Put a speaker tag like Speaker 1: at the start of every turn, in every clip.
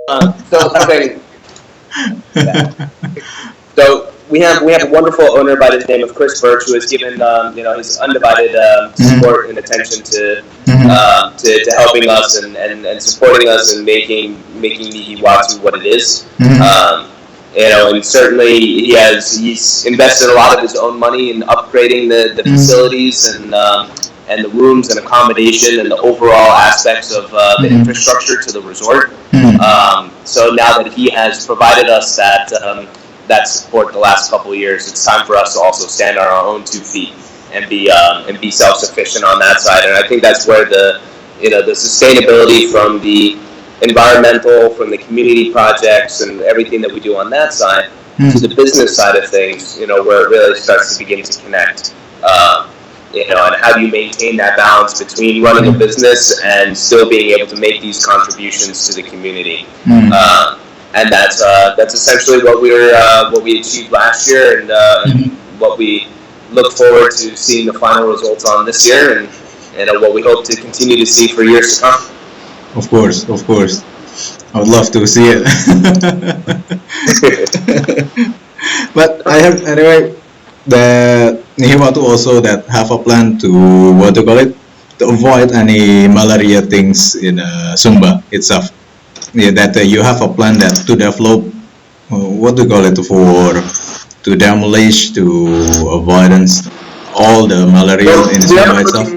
Speaker 1: So I think yeah. So we have a wonderful owner by the name of Chris Birch, who has given his undivided support and attention to helping us and supporting us and making Nihiwatu what it is. And certainly he's invested a lot of his own money in upgrading the facilities and the rooms and accommodation and the overall aspects of the infrastructure to the resort. So now that he has provided us that support the last couple of years, it's time for us to also stand on our own 2 feet and be self-sufficient on that side. And I think that's where the sustainability from the environmental, from the community projects and everything that we do on that side to the business side of things, where it really starts to begin to connect. And how do you maintain that balance between running a business and still being able to make these contributions to the community? And that's essentially what we achieved last year, and what we look forward to seeing the final results on this year, and what we hope to continue to see for years to come.
Speaker 2: Of course. I would love to see it. But I have anyway that Nihiwatu also that have a plan to to avoid any malaria things in Sumba itself. Yeah, that you have a plan that to develop to demolish to avoidance all the malaria in Sumba itself.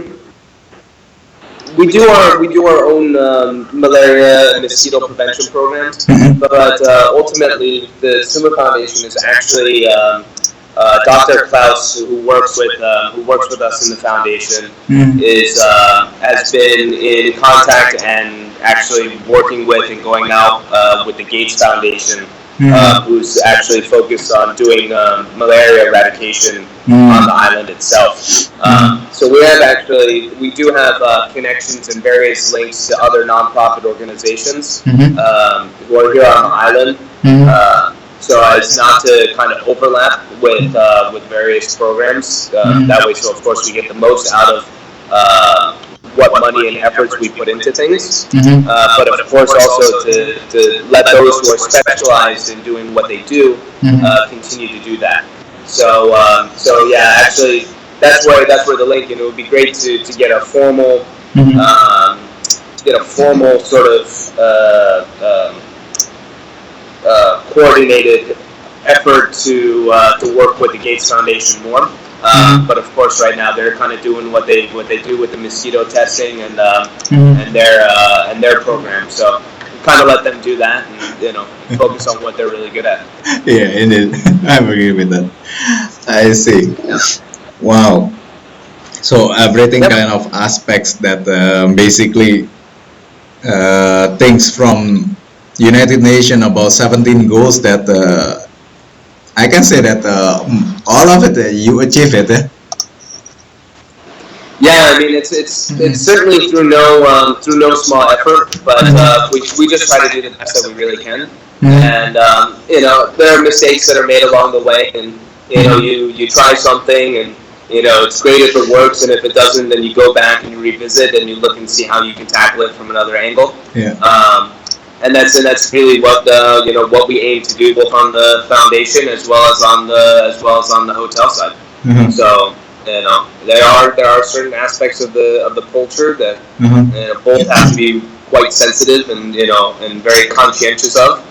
Speaker 1: We do our own malaria and mosquito prevention programs, but ultimately the Sumba Foundation is actually Dr. Klaus, who works with us in the foundation, has been in contact and actually working with and going out with the Gates Foundation, who's actually focused on doing malaria eradication on the island itself. So we do have connections and various links to other nonprofit organizations who are here on the island. So as not to kind of overlap with various programs. That way, so of course we get the most out of what money and efforts we put into things. But of course also to let those who are specialized in doing what they do continue to do that. So yeah, actually that's where the link, and it would be great to get a formal sort of coordinated effort to work with the Gates Foundation more. But of course, right now they're kind of doing what they do with the mosquito testing and their program. So kind of let them do that, and focus on what they're really good at.
Speaker 2: Yeah, indeed, I agree with that. I see.
Speaker 1: Yeah.
Speaker 2: Wow. So everything kind of aspects that basically things from United Nations about 17 goals that I can say that all of it you achieve it.
Speaker 1: Yeah, I mean it's certainly through no small effort, but we just try to do the best that we really can. And there are mistakes that are made along the way, and you try something, and it's great if it works, and if it doesn't, then you go back and you revisit and you look and see how you can tackle it from another angle.
Speaker 2: Yeah.
Speaker 1: And that's really what we aim to do, both on the foundation as well as on the hotel side. So there are certain aspects of the culture that both have to be quite sensitive and very conscientious of.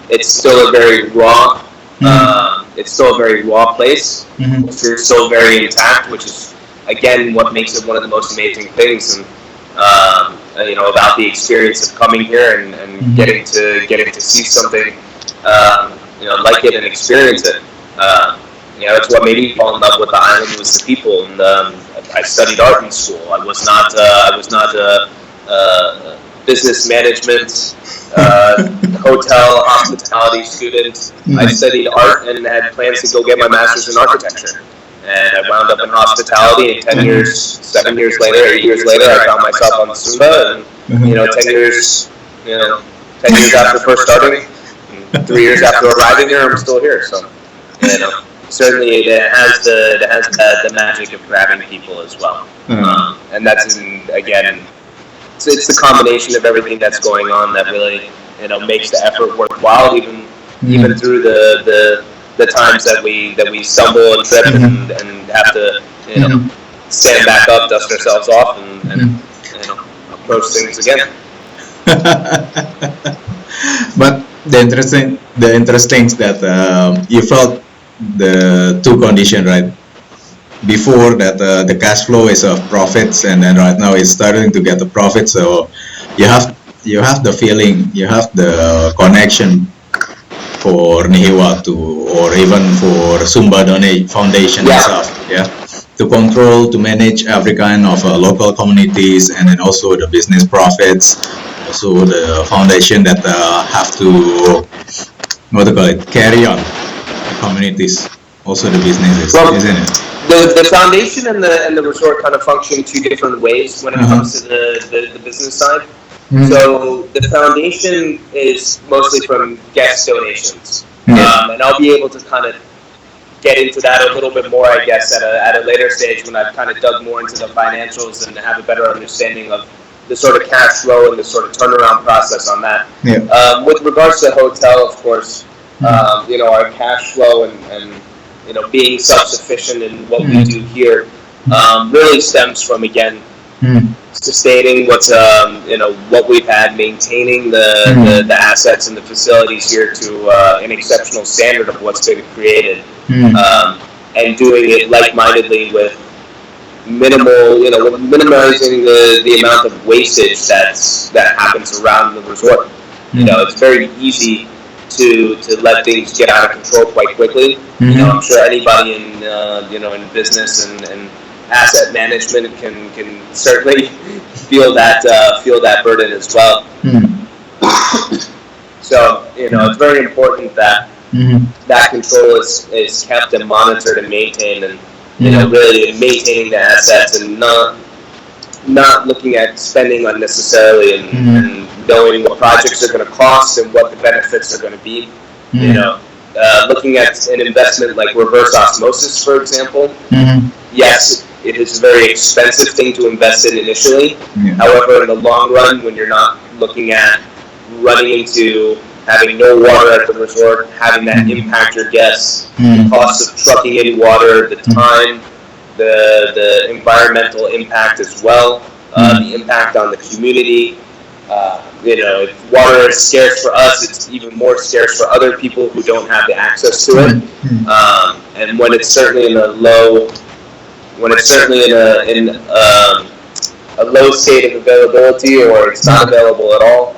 Speaker 1: It's still a very raw place. It's still very intact, which is again what makes it one of the most amazing things. And about the experience of coming here and getting to see something, like it and experience it. It's what made me fall in love with the island was the people. And I studied art in school. I was not a business management, hotel, hospitality student. I studied art and had plans to go get my master's in architecture. And I wound up in hospitality, and 7 years later, 8 years later, I found myself on Sumba, and 10 years after first starting, 3 years after arriving here, I'm still here. So, certainly it has the magic of grabbing people as well. And that's again, it's the combination of everything that's going on that really makes the effort worthwhile, even through the times that we stumble and trip and have to stand back up, dust ourselves off, and approach things again.
Speaker 2: But the interesting is that you felt the two conditions, right? Before that, the cash flow is of profits, and then right now it's starting to get the profit. So you have the feeling, you have the connection for Nihiwatu or even for Sumba Foundation itself, to control, to manage every kind of local communities, and then also the business profits, also the foundation that have to carry on the communities, also the businesses, isn't it?
Speaker 1: The foundation and the resort kind of function two different ways when it comes to the business side. So the foundation is mostly from guest donations, and I'll be able to kind of get into that a little bit more, I guess, at a later stage when I've kind of dug more into the financials and have a better understanding of the sort of cash flow and the sort of turnaround process on that. With regards to the hotel, of course, our cash flow and being self-sufficient in what we do here really stems from, again, sustaining what we've had, maintaining the assets and the facilities here to an exceptional standard of what's been created, and doing it like-mindedly with minimizing the amount of wastage that happens around the resort. It's very easy to let things get out of control quite quickly. I'm sure anybody in business and asset management can certainly feel that burden as well. So it's very important that that control is kept and monitored and maintained, and really maintaining the assets and not looking at spending unnecessarily and knowing what projects are going to cost and what the benefits are going to be. Looking at an investment like reverse osmosis, for example, yes, it is a very expensive thing to invest in initially. However, in the long run, when you're not looking at running into having no water at the resort, having that impact your guests, the cost of trucking in water, the time, the environmental impact as well, the impact on the community. If water is scarce for us, it's even more scarce for other people who don't have the access to it. And when it's certainly in a low state of availability, or it's not available at all,